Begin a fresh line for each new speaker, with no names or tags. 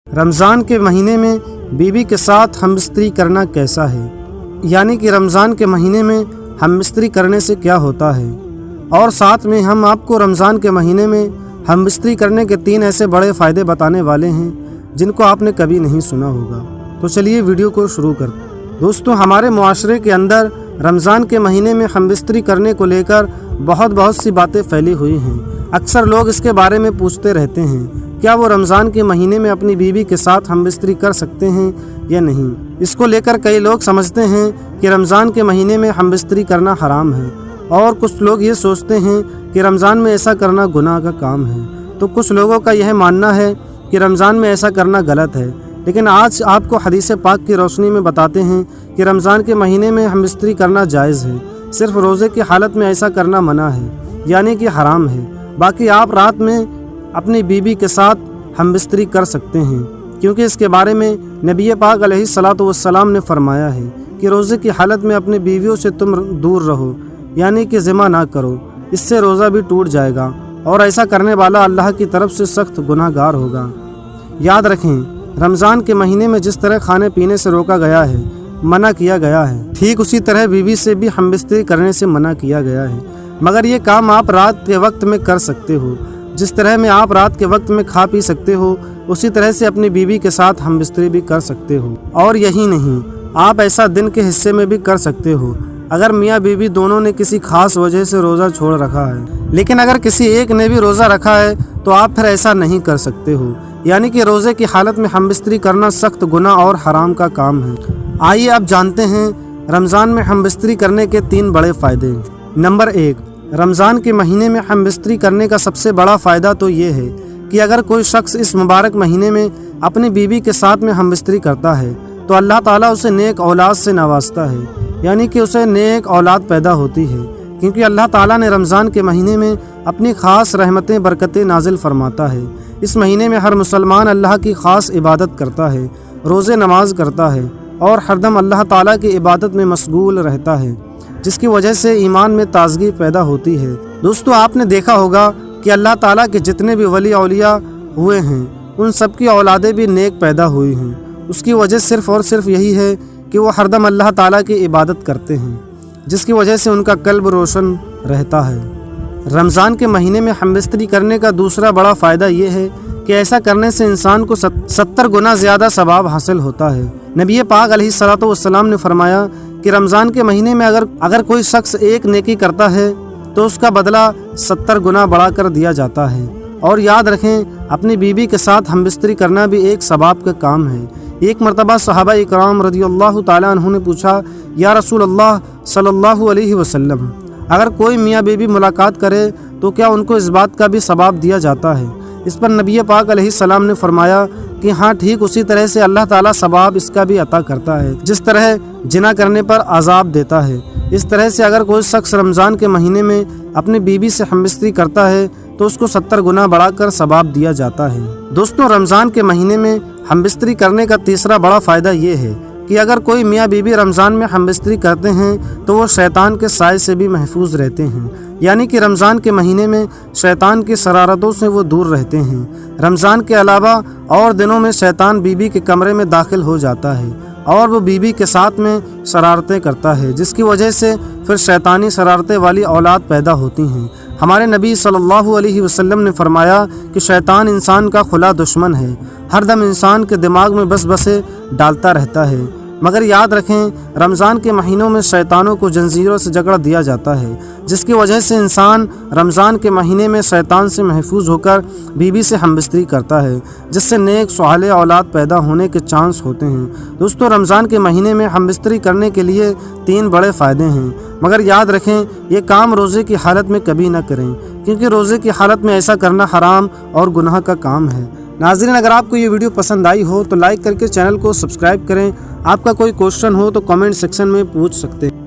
رمضان کے مہینے میں بیوی کے ساتھ ہم بستری کرنا کیسا ہے، یعنی کہ رمضان کے مہینے میں ہم بستری کرنے سے کیا ہوتا ہے، اور ساتھ میں ہم آپ کو رمضان کے مہینے میں ہم بستری کرنے کے 3 ایسے بڑے فائدے بتانے والے ہیں جن کو آپ نے کبھی نہیں سنا ہوگا۔ تو چلیے ویڈیو کو شروع کرتے ہیں۔ دوستو، ہمارے معاشرے کے اندر رمضان کے مہینے میں ہم بستری کرنے کو لے کر بہت سی باتیں پھیلی ہوئی ہیں۔ اکثر لوگ اس کے بارے میں پوچھتے رہتے ہیں کیا وہ رمضان کے مہینے میں اپنی بیوی کے ساتھ ہم بستری کر سکتے ہیں یا نہیں۔ اس کو لے کر کئی لوگ سمجھتے ہیں کہ رمضان کے مہینے میں ہم بستری کرنا حرام ہے، اور کچھ لوگ یہ سوچتے ہیں کہ رمضان میں ایسا کرنا گناہ کا کام ہے۔ تو کچھ لوگوں کا یہ ماننا ہے کہ رمضان میں ایسا کرنا غلط ہے، لیکن آج آپ کو حدیث پاک کی روشنی میں بتاتے ہیں کہ رمضان کے مہینے میں ہم بستری کرنا جائز ہے، صرف روزے کی حالت میں ایسا کرنا منع ہے، یعنی کہ حرام ہے۔ باقی آپ رات میں اپنی بیوی کے ساتھ ہم بستری کر سکتے ہیں، کیونکہ اس کے بارے میں نبی پاک علیہ الصلاۃ والسلام نے فرمایا ہے کہ روزے کی حالت میں اپنی بیویوں سے تم دور رہو، یعنی کہ جمع نہ کرو، اس سے روزہ بھی ٹوٹ جائے گا، اور ایسا کرنے والا اللہ کی طرف سے سخت گناہ گار ہوگا۔ یاد رکھیں، رمضان کے مہینے میں جس طرح کھانے پینے سے روکا گیا ہے، منع کیا گیا ہے، ٹھیک اسی طرح بیوی سے بھی ہم بستری کرنے سے منع کیا گیا ہے، مگر یہ کام آپ رات کے وقت میں کر سکتے ہو۔ جس طرح میں آپ رات کے وقت میں کھا پی سکتے ہو، اسی طرح سے اپنی بیوی کے ساتھ ہم بستری بھی کر سکتے ہو۔ اور یہی نہیں، آپ ایسا دن کے حصے میں بھی کر سکتے ہو اگر میاں بیوی دونوں نے کسی خاص وجہ سے روزہ چھوڑ رکھا ہے، لیکن اگر کسی ایک نے بھی روزہ رکھا ہے تو آپ پھر ایسا نہیں کر سکتے ہو، یعنی کہ روزے کی حالت میں ہم بستری کرنا سخت گناہ اور حرام کا کام ہے۔ آئیے اب جانتے ہیں رمضان میں ہم بستری کرنے کے 3 بڑے فائدے۔ نمبر 1، رمضان کے مہینے میں ہم بستری کرنے کا سب سے بڑا فائدہ تو یہ ہے کہ اگر کوئی شخص اس مبارک مہینے میں اپنی بیوی کے ساتھ میں ہم بستری کرتا ہے تو اللہ تعالیٰ اسے نیک اولاد سے نوازتا ہے، یعنی کہ اسے نیک اولاد پیدا ہوتی ہے، کیونکہ اللہ تعالیٰ نے رمضان کے مہینے میں اپنی خاص رحمتیں برکتیں نازل فرماتا ہے۔ اس مہینے میں ہر مسلمان اللہ کی خاص عبادت کرتا ہے، روزے نماز کرتا ہے، اور ہر دم اللہ تعالیٰ کی عبادت میں مشغول رہتا ہے، جس کی وجہ سے ایمان میں تازگی پیدا ہوتی ہے۔ دوستو، آپ نے دیکھا ہوگا کہ اللہ تعالیٰ کے جتنے بھی ولی اولیاء ہوئے ہیں ان سب کی اولادیں بھی نیک پیدا ہوئی ہیں۔ اس کی وجہ صرف اور صرف یہی ہے کہ وہ ہر دم اللہ تعالیٰ کی عبادت کرتے ہیں، جس کی وجہ سے ان کا قلب روشن رہتا ہے۔ رمضان کے مہینے میں ہم بستری کرنے کا دوسرا بڑا فائدہ یہ ہے کہ ایسا کرنے سے انسان کو 70 گنا زیادہ ثواب حاصل ہوتا ہے۔ نبی پاک علیہ الصلاۃ والسلام نے فرمایا کہ رمضان کے مہینے میں اگر کوئی شخص ایک نیکی کرتا ہے تو اس کا بدلہ 70 گنا بڑھا کر دیا جاتا ہے۔ اور یاد رکھیں، اپنی بیوی کے ساتھ ہم بستری کرنا بھی ایک ثواب کا کام ہے۔ ایک مرتبہ صحابہ اکرام رضی اللہ تعالیٰ عنہ نے پوچھا، یا رسول اللہ صلی اللہ علیہ وسلم، اگر کوئی میاں بیوی ملاقات کرے تو کیا ان کو اس بات کا بھی ثواب دیا جاتا ہے؟ اس پر نبی پاک علیہ السلام نے فرمایا کہ ہاں، ٹھیک اسی طرح سے اللہ تعالیٰ ثواب اس کا بھی عطا کرتا ہے، جس طرح جنا کرنے پر عذاب دیتا ہے، اس طرح سے اگر کوئی شخص رمضان کے مہینے میں اپنی بیوی سے ہم بستری کرتا ہے تو اس کو 70 گنا بڑھا کر ثواب دیا جاتا ہے۔ دوستوں، رمضان کے مہینے میں ہم بستری کرنے کا تیسرا بڑا فائدہ یہ ہے کہ اگر کوئی میاں بیوی رمضان میں ہم بستری کرتے ہیں تو وہ شیطان کے سائے سے بھی محفوظ رہتے ہیں، یعنی کہ رمضان کے مہینے میں شیطان کی شرارتوں سے وہ دور رہتے ہیں۔ رمضان کے علاوہ اور دنوں میں شیطان بیوی کے کمرے میں داخل ہو جاتا ہے اور وہ بیوی کے ساتھ میں شرارتیں کرتا ہے، جس کی وجہ سے پھر شیطانی شرارتیں والی اولاد پیدا ہوتی ہیں۔ ہمارے نبی صلی اللہ علیہ وسلم نے فرمایا کہ شیطان انسان کا کھلا دشمن ہے، ہر دم انسان کے دماغ میں وسوسے ڈالتا رہتا ہے، مگر یاد رکھیں رمضان کے مہینوں میں شیطانوں کو جنزیروں سے جکڑ دیا جاتا ہے، جس کی وجہ سے انسان رمضان کے مہینے میں شیطان سے محفوظ ہو کر بیوی سے ہم بستری کرتا ہے، جس سے نیک صالح اولاد پیدا ہونے کے چانس ہوتے ہیں۔ دوستو، رمضان کے مہینے میں ہم بستری کرنے کے لیے 3 بڑے فائدے ہیں، مگر یاد رکھیں یہ کام روزے کی حالت میں کبھی نہ کریں، کیونکہ روزے کی حالت میں ایسا کرنا حرام اور گناہ کا کام ہے۔ ناظرین، اگر آپ کو یہ ویڈیو پسند آئی ہو تو لائک کر کے چینل کو سبسکرائب کریں۔ آپ کا کوئی کوشچن ہو تو کامنٹ سیکشن میں پوچھ سکتے ہیں۔